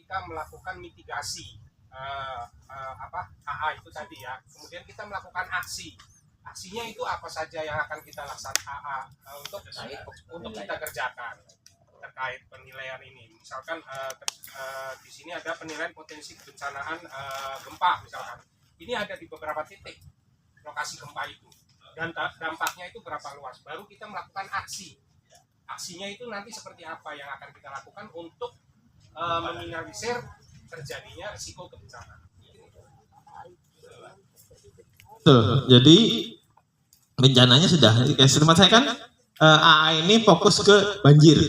ketika melakukan mitigasi AA itu tadi ya. Kemudian kita melakukan aksi. Aksinya itu apa saja yang akan kita laksanakan AA untuk kita kerjakan terkait penilaian ini. Misalkan di sini ada penilaian potensi kebencanaan gempa misalkan. Ini ada di beberapa titik lokasi gempa itu. Dan dampaknya itu berapa luas. Baru kita melakukan aksi. Aksinya itu nanti seperti apa yang akan kita lakukan untuk meminimalisir terjadinya risiko kebencanaan. Jadi bencananya sudah. Tempat saya kan AA ini fokus ke banjir.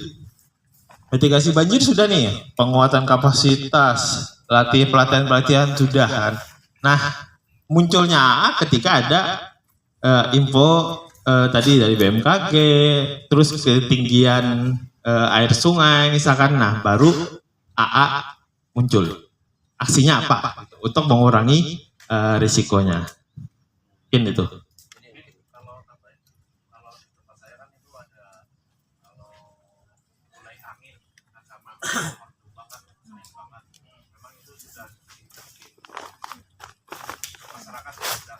Mitigasi banjir sudah nih, penguatan kapasitas, pelatihan sudah kan. Nah, munculnya AA ketika ada info tadi dari BMKG, terus ketinggian air sungai misalkan, nah baru AA muncul. Aksinya apa? Untuk mengurangi risikonya. Mungkin itu. Kalau di tempat saya kan itu ada kalau mulai angin ancaman tumbang kan sering banget. Memang itu sudah masyarakat sudah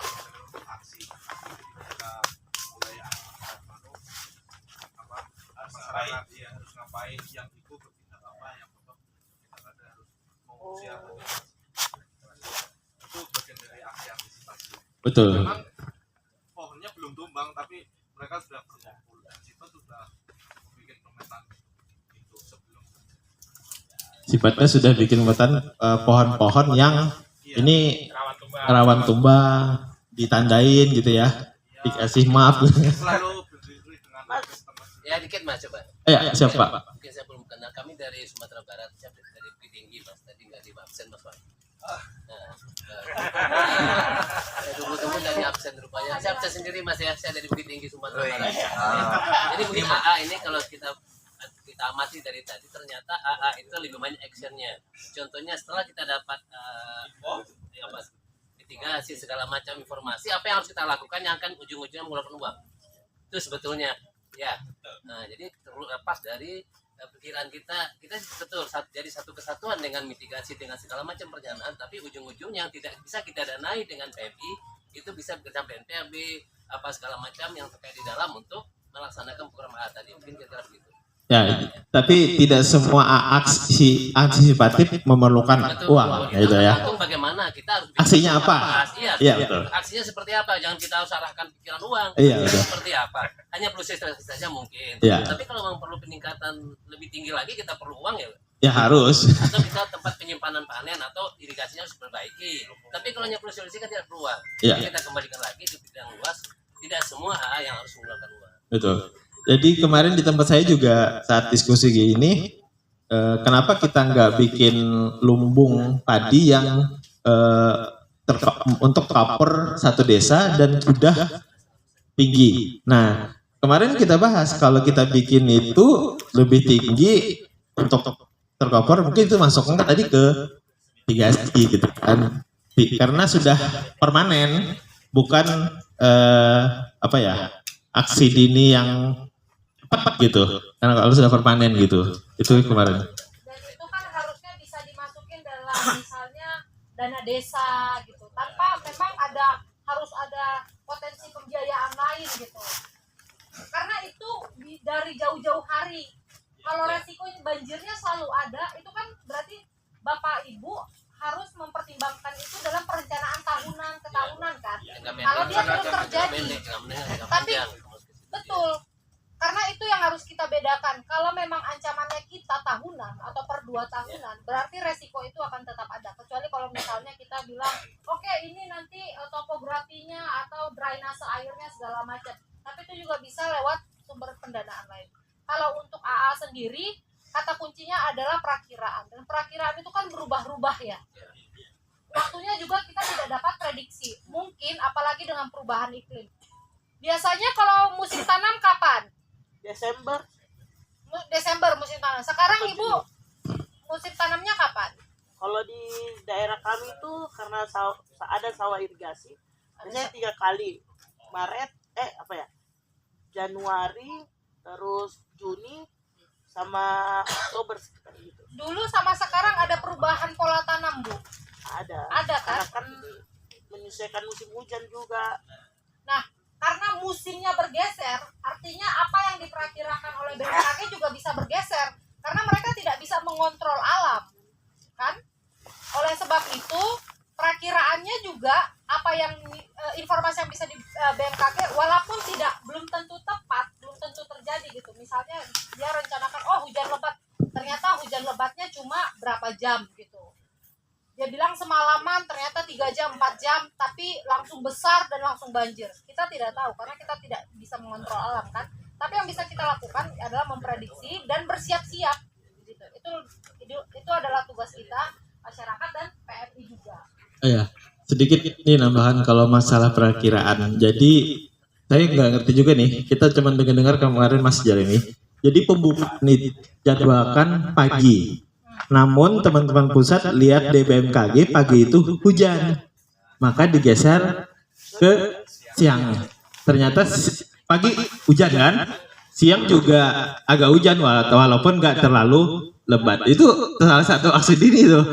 untuk aksi ketika mulai masyarakat dia harus ngapain, yang itu bertindak apa, yang potong kita harus mengungsi itu bagian dari aksi antisipasi. Betul. Memang pohonnya belum tumbang tapi mereka sudah berkumpul dan kita sudah bikin pemetaan itu sebelum Sifatnya sudah bikin pemetaan pohon-pohon yang ini rawan tumbang, ditandain gitu ya, dikasih map. selalu berdiri dengan Ya dikit mas coba. Ya siapa? Mungkin saya belum kenal, kami dari Sumatera Barat, saya dari Bukit Tinggi mas, tadi nggak di absen mas Pak. Saya tunggu dari absen rupanya. Saya absen sendiri mas ya, saya dari Bukit Tinggi Sumatera Barat. Jadi mungkin AA ini kalau kita amati dari tadi, ternyata AA itu lebih banyak actionnya. Contohnya setelah kita dapat mitigasi segala macam informasi, apa yang harus kita lakukan yang akan ujung-ujungnya mengeluarkan uang. Itu sebetulnya ya. Nah jadi terlepas dari pikiran kita betul jadi satu kesatuan dengan mitigasi dengan segala macam perencanaan, tapi ujung-ujungnya yang tidak bisa kita danai dengan PMI itu bisa sampai NPRB apa segala macam yang terkait di dalam untuk melaksanakan program AA tadi. Mungkin kira-kira begitu. Ya, tapi tidak semua aksi antisipatif memerlukan uang, gitu ya. Bagaimana kita harus aksinya apa? Iya, betul. Aksinya seperti apa? Jangan kita harus arahkan pikiran uang. Iya, betul. Seperti apa? Hanya plus saja mungkin. Iya. Tapi kalau memang perlu peningkatan lebih tinggi lagi, kita perlu uang ya. Ya harus. Atau kita tempat penyimpanan panen atau irigasinya harus diperbaiki. Tapi kalau hanya plus solusi kan tidak perlu uang. Iya. Jadi kita kembalikan lagi di bidang luas. Tidak semua AA yang harus mengeluarkan uang. Betul. Jadi kemarin di tempat saya juga saat diskusi gini, kenapa kita nggak bikin lumbung padi yang untuk cover satu desa dan sudah tinggi. Nah kemarin kita bahas kalau kita bikin itu lebih tinggi untuk tercover, mungkin itu masuknya tadi ke mitigasi gitu kan, karena sudah permanen, bukan aksi dini yang cepat gitu, karena kalau sudah permanen gitu. Itu kemarin. Dan itu kan harusnya bisa dimasukin dalam misalnya dana desa gitu, tanpa memang harus ada potensi pembiayaan lain gitu, karena itu dari jauh-jauh hari. Kalau resiko banjirnya selalu ada, itu kan berarti Bapak Ibu harus mempertimbangkan itu dalam perencanaan tahunan ke tahunan kan. Kalau dia terus terjadi, tapi betul. Karena itu yang harus kita bedakan. Kalau memang ancamannya kita tahunan atau per 2 tahunan, berarti resiko itu akan tetap ada. Kecuali kalau misalnya kita bilang, oke, ini nanti topografinya atau drainase airnya segala macam. Tapi itu juga bisa lewat sumber pendanaan lain. Kalau untuk AA sendiri, kata kuncinya adalah perakiraan. Dan perakiraan itu kan berubah-ubah ya. Waktunya juga kita tidak dapat prediksi. Mungkin apalagi dengan perubahan iklim. Biasanya kalau musim tanam kapan? Desember musim tanam. Sekarang Ibu musim tanamnya kapan? Kalau di daerah kami itu karena ada sawah irigasi, biasanya 3 kali. Maret, Januari, terus Juni, sama Oktober sekitar gitu. Dulu sama sekarang ada perubahan bergesekan musim hujan juga. Nah, karena musimnya bergeser, artinya apa yang diperkirakan oleh BMKG juga bisa bergeser karena mereka tidak bisa mengontrol alam, kan? Oleh sebab itu, perakiraannya juga apa yang informasi yang bisa di BMKG walaupun belum tentu tepat, belum tentu terjadi gitu. Misalnya dia rencanakan hujan lebat, ternyata hujan lebatnya cuma berapa jam gitu. Dia bilang semalaman ternyata 3 jam, 4 jam, tapi langsung besar dan langsung banjir. Kita tidak tahu karena kita tidak bisa mengontrol alam kan. Tapi yang bisa kita lakukan adalah memprediksi dan bersiap-siap. Gitu. Itu adalah tugas kita, masyarakat dan PMI juga. Ya, sedikit nih nambahan kalau masalah perakiraan. Jadi saya nggak ngerti juga nih. Kita cuma dengar kemarin Mas Jeremy. Jadi pembukaan dijadwalkan pagi. Namun teman-teman pusat lihat di BMKG pagi itu hujan, maka digeser ke siang. Ternyata pagi hujan kan, siang juga agak hujan walaupun nggak terlalu lebat. Itu salah satu aksi ini tuh.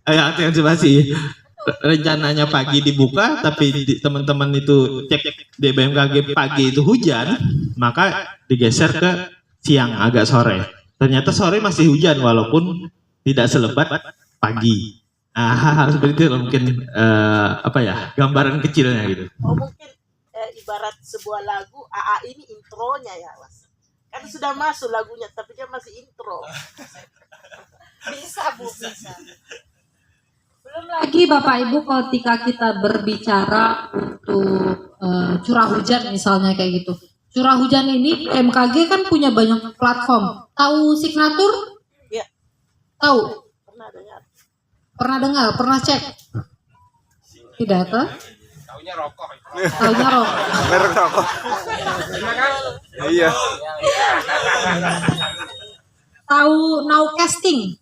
Antisipasi. Rencananya pagi dibuka, tapi teman-teman itu cek di BMKG pagi itu hujan, maka digeser ke siang agak sore. Ternyata sore masih hujan walaupun tidak selebat pagi. Hal seperti itu mungkin gambaran kecilnya gitu. Mungkin ibarat sebuah lagu, AA ini intronya ya Mas. Kan sudah masuk lagunya tapi dia masih intro. Bisa Bu, bisa. Belum lagi Bapak Ibu ketika kita berbicara untuk curah hujan misalnya kayak gitu. Curah hujan ini BMKG kan punya banyak platform. Tahu Signatur? Iya. Tahu? Pernah dengar. Pernah dengar? Pernah cek? Tidak tahu? Taunya rokok. Taunya rokok. Merek rokok. Iya. Tahu Nowcasting?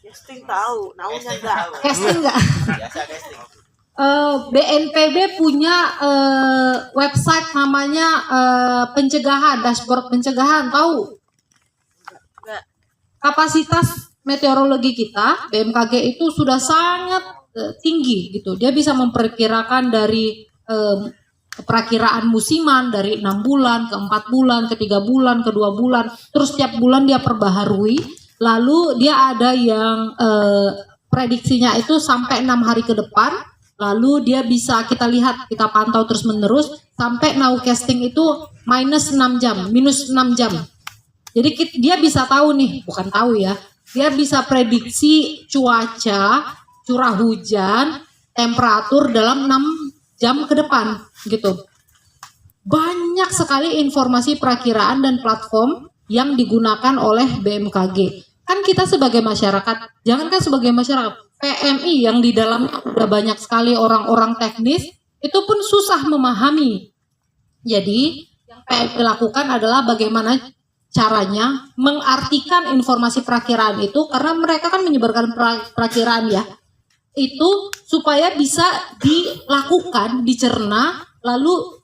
Casting tahu, naunya enggak. Casting enggak? Biasa casting. BNPB punya website namanya pencegahan, dashboard pencegahan, tahu? Kapasitas meteorologi kita BMKG itu sudah sangat tinggi gitu. Dia bisa memperkirakan dari perakiraan musiman dari 6 bulan ke 4 bulan ke 3 bulan ke 2 bulan, terus setiap bulan dia perbaharui. Lalu dia ada yang prediksinya itu sampai 6 hari ke depan. Lalu dia bisa kita lihat, kita pantau terus menerus sampai nowcasting itu minus 6 jam, minus 6 jam. Jadi dia bisa tahu nih, bukan tahu ya, dia bisa prediksi cuaca, curah hujan, temperatur dalam 6 jam ke depan gitu. Banyak sekali informasi perakiraan dan platform yang digunakan oleh BMKG. Kan kita sebagai masyarakat, jangankan sebagai masyarakat, PMI yang di dalamnya udah banyak sekali orang-orang teknis, itu pun susah memahami. Jadi yang PMI lakukan adalah bagaimana caranya mengartikan informasi perakiraan itu, karena mereka kan menyebarkan perakiraan ya, itu supaya bisa dilakukan, dicerna, lalu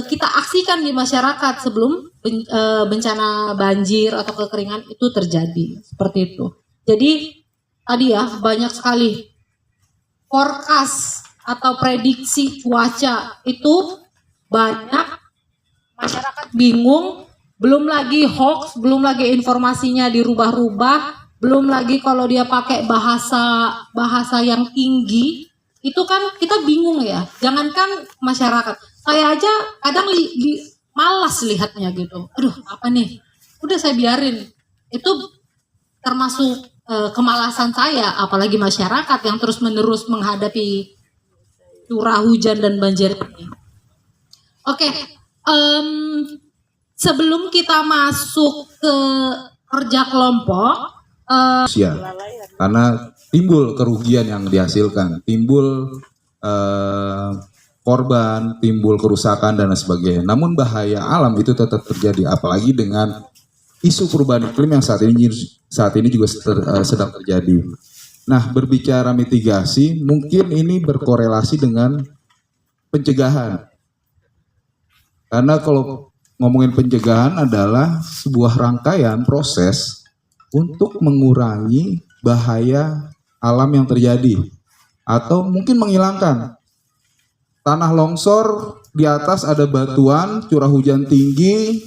kita aksikan di masyarakat sebelum bencana banjir atau kekeringan itu terjadi, seperti itu. Jadi tadi ya banyak sekali forecast atau prediksi cuaca itu banyak, masyarakat bingung, belum lagi hoax, belum lagi informasinya dirubah-rubah, belum lagi kalau dia pakai bahasa yang tinggi, itu kan kita bingung ya. Jangankan masyarakat, saya aja kadang malas lihatnya gitu. Aduh, apa nih? Udah saya biarin. Itu termasuk kemalasan saya, apalagi masyarakat yang terus-menerus menghadapi curah hujan dan banjir ini. Oke, sebelum kita masuk ke kerja kelompok, karena timbul kerugian yang dihasilkan, timbul korban, timbul kerusakan dan sebagainya. Namun bahaya alam itu tetap terjadi, apalagi dengan isu perubahan iklim yang saat ini juga sedang terjadi. Nah, berbicara mitigasi, mungkin ini berkorelasi dengan pencegahan. Karena kalau ngomongin pencegahan adalah sebuah rangkaian proses untuk mengurangi bahaya alam yang terjadi atau mungkin menghilangkan. Tanah longsor, di atas ada batuan, curah hujan tinggi.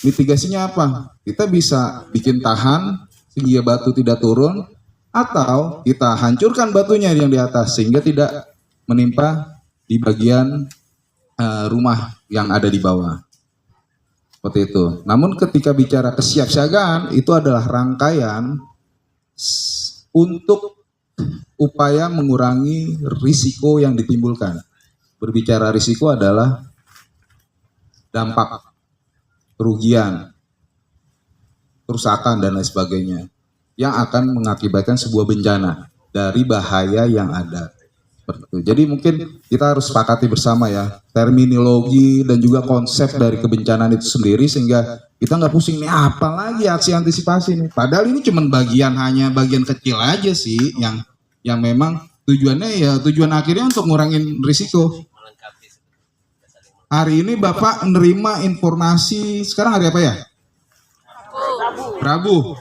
Mitigasinya apa? Kita bisa bikin tahan sehingga batu tidak turun, atau kita hancurkan batunya yang di atas sehingga tidak menimpa di bagian rumah yang ada di bawah. Seperti itu. Namun ketika bicara kesiapsiagaan, itu adalah rangkaian untuk upaya mengurangi risiko yang ditimbulkan. Berbicara risiko adalah dampak, kerugian, kerusakan, dan lain sebagainya yang akan mengakibatkan sebuah bencana dari bahaya yang ada. Seperti itu. Jadi mungkin kita harus sepakati bersama ya terminologi dan juga konsep dari kebencanaan itu sendiri sehingga kita nggak pusing nih apa lagi aksi antisipasi nih. Padahal ini cuma hanya bagian kecil aja sih yang memang tujuannya ya tujuan akhirnya untuk ngurangin risiko. Hari ini Bapak menerima informasi, sekarang hari apa ya? Rabu.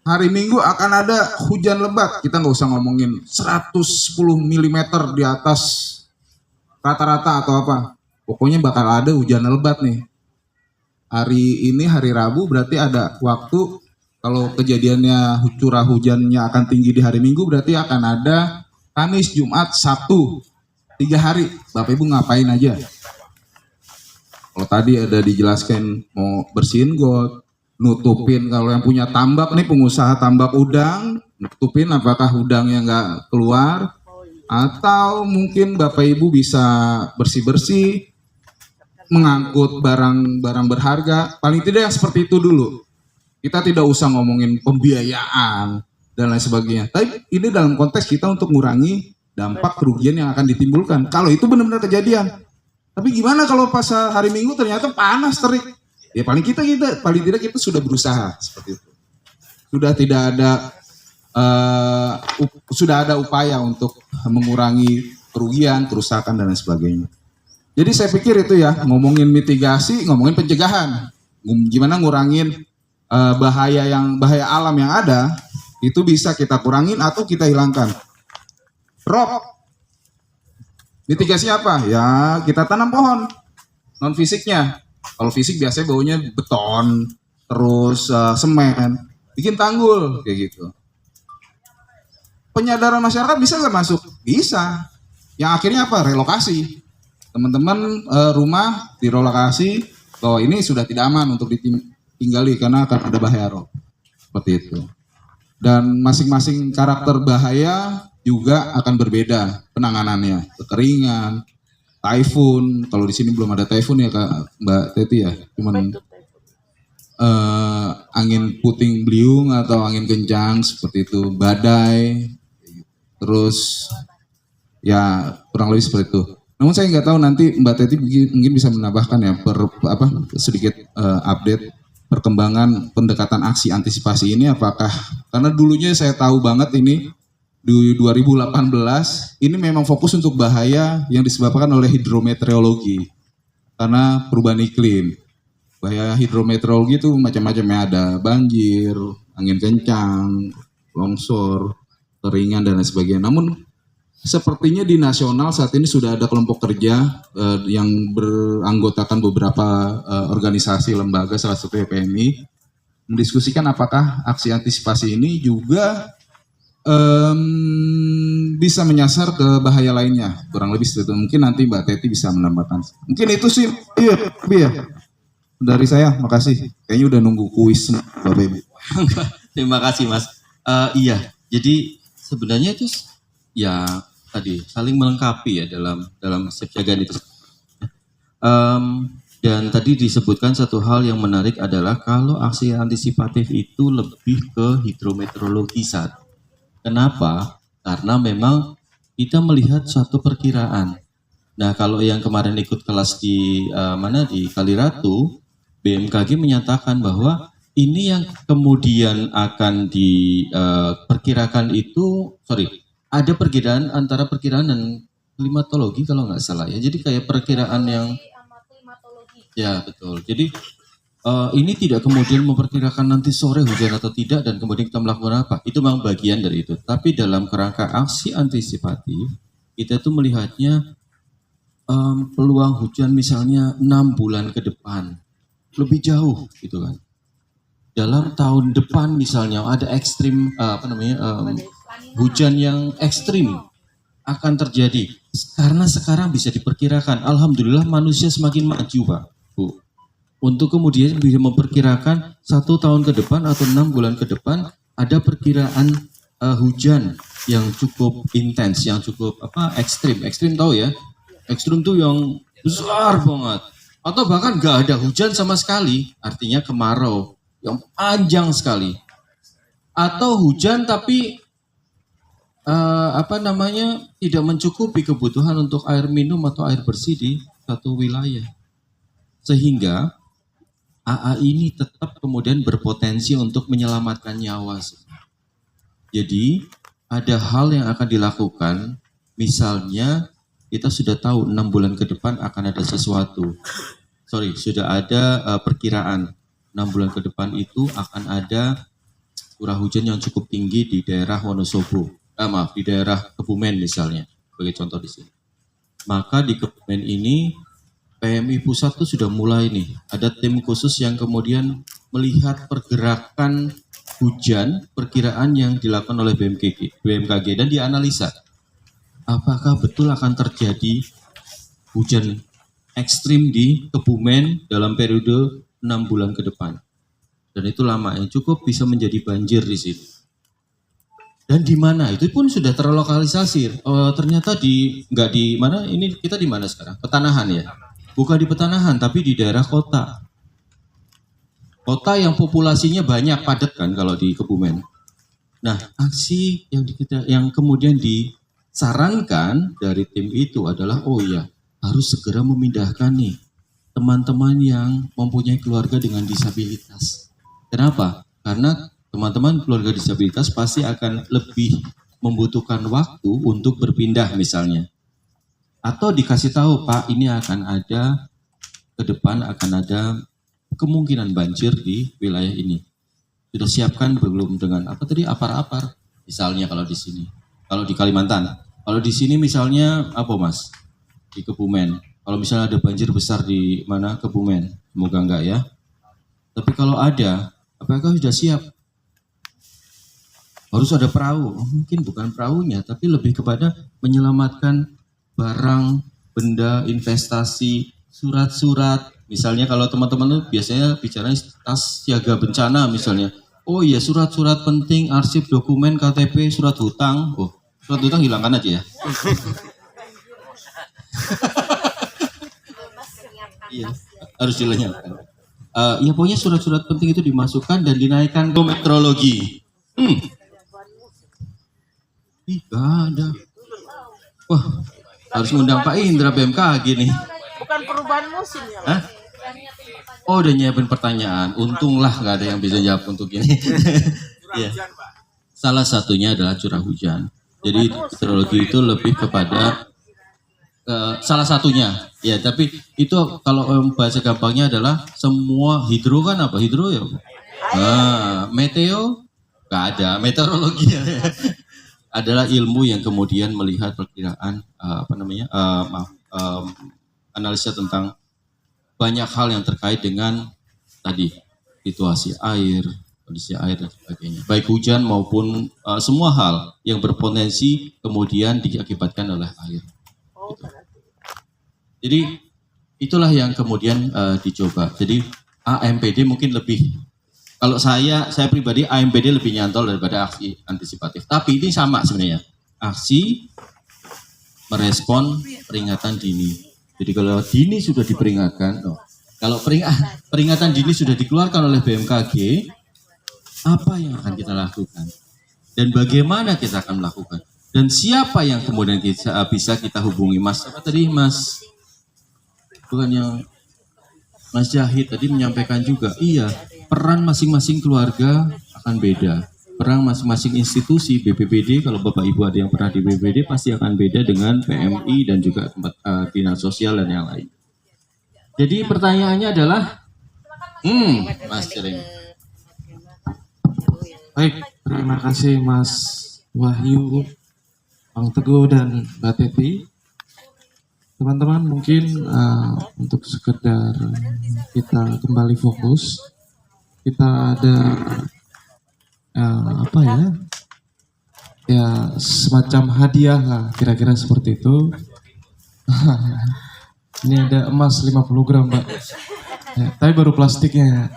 Hari Minggu akan ada hujan lebat. Kita nggak usah ngomongin 110 mm di atas rata-rata atau apa. Pokoknya bakal ada hujan lebat nih. Hari ini hari Rabu berarti ada waktu. Kalau kejadiannya curah hujannya akan tinggi di hari Minggu berarti akan ada Kamis, Jumat, Sabtu. 3 hari. Bapak Ibu ngapain aja? Kalau tadi ada dijelaskan mau bersihin got, nutupin kalau yang punya tambak nih pengusaha tambak udang, nutupin apakah udangnya nggak keluar, atau mungkin Bapak Ibu bisa bersih-bersih, mengangkut barang-barang berharga, paling tidak yang seperti itu dulu. Kita tidak usah ngomongin pembiayaan dan lain sebagainya. Tapi ini dalam konteks kita untuk mengurangi dampak kerugian yang akan ditimbulkan. Kalau itu benar-benar kejadian. Tapi gimana kalau pas hari Minggu ternyata panas terik? Ya paling tidak kita sudah berusaha seperti itu. Sudah ada upaya untuk mengurangi kerugian, kerusakan dan lain sebagainya. Jadi saya pikir itu ya ngomongin mitigasi, ngomongin pencegahan, gimana ngurangin bahaya alam yang ada itu bisa kita kurangin atau kita hilangkan. Rob, mitigasi apa? Ya kita tanam pohon. Non fisiknya. Kalau fisik biasanya baunya beton, terus semen, bikin tanggul kayak gitu. Penyadaran masyarakat bisa nggak masuk? Bisa. Yang akhirnya apa? Relokasi. Teman-teman rumah direlokasi bahwa ini sudah tidak aman untuk ditinggali karena akan ada bahaya rob. Seperti itu. Dan masing-masing karakter bahaya juga akan berbeda penanganannya. Kekeringan, typhoon, kalau di sini belum ada typhoon ya Kak Mbak Teti ya, cuman angin puting beliung atau angin kencang seperti itu, badai, terus ya kurang lebih seperti itu. Namun saya nggak tahu nanti Mbak Teti mungkin bisa menambahkan ya sedikit update perkembangan pendekatan aksi antisipasi ini apakah karena dulunya saya tahu banget ini. Di 2018 ini memang fokus untuk bahaya yang disebabkan oleh hidrometeorologi karena perubahan iklim. Bahaya hidrometeorologi itu macam-macamnya ada banjir, angin kencang, longsor, keringan dan lain sebagainya. Namun sepertinya di nasional saat ini sudah ada kelompok kerja yang beranggotakan beberapa organisasi lembaga salah satunya PMI mendiskusikan apakah aksi antisipasi ini juga bisa menyasar ke bahaya lainnya, kurang lebih seperti itu. Mungkin nanti Mbak Teti bisa menambahkan. Mungkin itu sih, iya. Dari saya, makasih. Kayaknya udah nunggu kuis Bapak Ibu. Terima kasih Mas. Iya, jadi sebenarnya itu ya tadi saling melengkapi ya dalam kesiapsiagaan itu. Dan tadi disebutkan satu hal yang menarik adalah kalau aksi antisipatif itu lebih ke hidrometeorologi saat. Kenapa? Karena memang kita melihat suatu perkiraan. Nah, kalau yang kemarin ikut kelas di di Kaliratu, BMKG menyatakan bahwa ini yang kemudian akan diperkirakan itu, ada perkiraan antara perkiraan dan klimatologi kalau nggak salah ya. Jadi kayak perkiraan yang, ya betul. Jadi ini tidak kemudian memperkirakan nanti sore hujan atau tidak dan kemudian kita melakukan apa. Itu memang bagian dari itu. Tapi dalam kerangka aksi antisipatif, kita tuh melihatnya peluang hujan misalnya 6 bulan ke depan. Lebih jauh gitu kan. Dalam tahun depan misalnya ada ekstrim hujan yang ekstrim akan terjadi. Karena sekarang bisa diperkirakan. Alhamdulillah manusia semakin maju Pak, Bu. Untuk kemudian bisa memperkirakan 1 tahun ke depan atau 6 bulan ke depan ada perkiraan hujan yang cukup intens, yang cukup ekstrim. Ekstrim tahu ya? Ekstrim tuh yang besar banget. Atau bahkan nggak ada hujan sama sekali, artinya kemarau yang panjang sekali. Atau hujan tapi tidak mencukupi kebutuhan untuk air minum atau air bersih di satu wilayah. Sehingga AA ini tetap kemudian berpotensi untuk menyelamatkan nyawa. Jadi ada hal yang akan dilakukan, misalnya kita sudah tahu 6 bulan ke depan akan ada sesuatu. Sudah ada perkiraan 6 bulan ke depan itu akan ada curah hujan yang cukup tinggi di daerah Wonosobo. Di daerah Kebumen misalnya, sebagai contoh di sini. Maka di Kebumen ini PMI pusat tuh sudah mulai nih, ada tim khusus yang kemudian melihat pergerakan hujan, perkiraan yang dilakukan oleh BMKG dan dianalisa. Apakah betul akan terjadi hujan ekstrim di Kebumen dalam periode 6 bulan ke depan. Dan itu lama, yang cukup bisa menjadi banjir di sini. Dan di mana? Itu pun sudah terlokalisasi. Ternyata nggak di mana, ini kita di mana sekarang? Petanahan ya? Bukan di Petanahan, tapi di daerah kota. Kota yang populasinya banyak, padat kan kalau di Kebumen. Nah, aksi yang kemudian disarankan dari tim itu adalah, harus segera memindahkan nih teman-teman yang mempunyai keluarga dengan disabilitas. Kenapa? Karena teman-teman keluarga disabilitas pasti akan lebih membutuhkan waktu untuk berpindah misalnya. Atau dikasih tahu, Pak, ini akan ada, ke depan akan ada kemungkinan banjir di wilayah ini. Sudah siapkan belum dengan apar-apar? Misalnya kalau di sini. Kalau di Kalimantan. Kalau di sini misalnya Mas? Di Kebumen. Kalau misalnya ada banjir besar di mana? Kebumen. Semoga enggak ya. Tapi kalau ada, apakah sudah siap? Harus ada perahu. Mungkin bukan perahunya, tapi lebih kepada menyelamatkan barang, benda, investasi, surat-surat. Misalnya kalau teman-teman tuh biasanya bicara tas siaga bencana misalnya. Surat-surat penting, arsip, dokumen, KTP, surat hutang. Surat hutang hilangkan aja ya. Iya, harus dilenyapkan. Pokoknya surat-surat penting itu dimasukkan dan dinaikkan ke meteorologi. Gak ada. Wah, harus ngundang Pak Indra BMKG nih. Bukan perubahan musim ya. Udah nyiapin pertanyaan. Untunglah nggak ada yang bisa jawab untuk ini. Ya. Salah satunya adalah curah hujan. Jadi meteorologi itu lebih kepada salah satunya. Ya, tapi itu kalau bahasa gampangnya adalah semua hidro kan apa? Hidro ya. Meteo nggak ada. Meteorologi adalah ilmu yang kemudian melihat perkiraan analisa tentang banyak hal yang terkait dengan tadi situasi air, kondisi air dan sebagainya. Baik hujan maupun semua hal yang berpotensi kemudian diakibatkan oleh air. Gitu. Jadi itulah yang kemudian dicoba. Jadi AMPD mungkin lebih, kalau saya pribadi AMPD lebih nyantol daripada aksi antisipatif. Tapi ini sama sebenarnya. Aksi merespon peringatan dini. Jadi kalau dini sudah diperingatkan, kalau peringatan dini sudah dikeluarkan oleh BMKG, apa yang akan kita lakukan? Dan bagaimana kita akan melakukan? Dan siapa yang kemudian bisa kita hubungi? Mas, apa tadi Mas? Bukan yang Mas Jahid tadi menyampaikan juga, iya, peran masing-masing keluarga akan beda. Peran masing-masing institusi, BPBD, kalau Bapak Ibu ada yang pernah di BPBD, pasti akan beda dengan PMI dan juga tempat dinas sosial dan yang lain. Jadi pertanyaannya adalah, Mas Jering. Baik, terima kasih Mas Wahyu, Bang Teguh dan Mbak Teti. Teman-teman, mungkin untuk sekedar kita kembali fokus, kita ada apa ya? Ya semacam hadiah lah, kira-kira seperti itu. Ini ada emas 50 gram, Mbak. Ya, tapi baru plastiknya.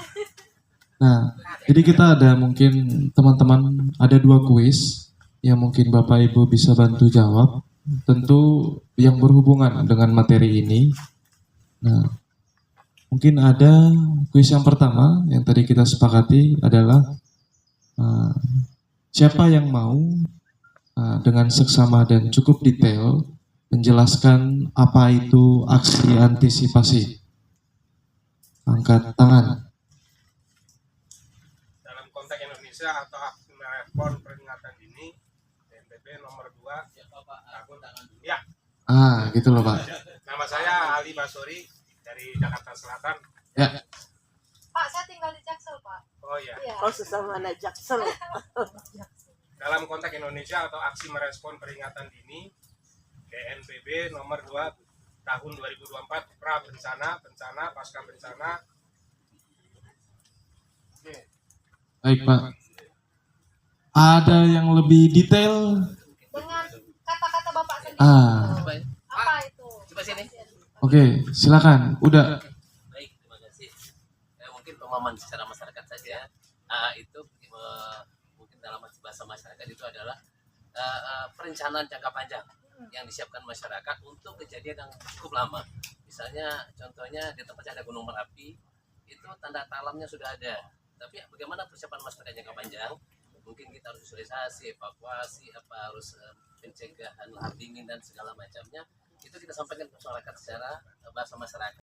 Nah, jadi kita ada mungkin teman-teman ada 2 kuis yang mungkin Bapak Ibu bisa bantu jawab. Tentu yang berhubungan dengan materi ini. Nah, mungkin ada kuis yang pertama yang tadi kita sepakati adalah siapa yang mau dengan seksama dan cukup detail menjelaskan apa itu aksi antisipasi. Angkat tangan. Dalam konteks Indonesia atau aksi merespon peringatan dini BNPB nomor 2 tahun ya. Gitu loh Pak. Nama saya Ali Basori dari Jakarta Selatan. Ya. Pak, saya tinggal di Jaksel, Pak. Oh iya. Iya. Oh sesama anak Jaksel. Dalam konteks Indonesia atau aksi merespon peringatan dini BNPB nomor 2 tahun 2024 pra bencana, bencana, pasca bencana. Baik Pak. Ada yang lebih detail? Dengan kata-kata Bapak sendiri. Coba, Apa itu? coba sini. Oke, silakan. Udah. Baik, terima kasih. Mungkin pemahaman secara masyarakat saja. Itu mungkin dalam bahasa masyarakat itu adalah perencanaan jangka panjang yang disiapkan masyarakat untuk kejadian yang cukup lama. Misalnya, contohnya di tempatnya ada gunung berapi, itu tanda alamnya sudah ada. Tapi bagaimana persiapan masyarakat jangka panjang? Mungkin kita harus visualisasi, evakuasi, harus pencegahan lahar dingin dan segala macamnya. Itu kita sampaikan ke masyarakat secara bahasa masyarakat.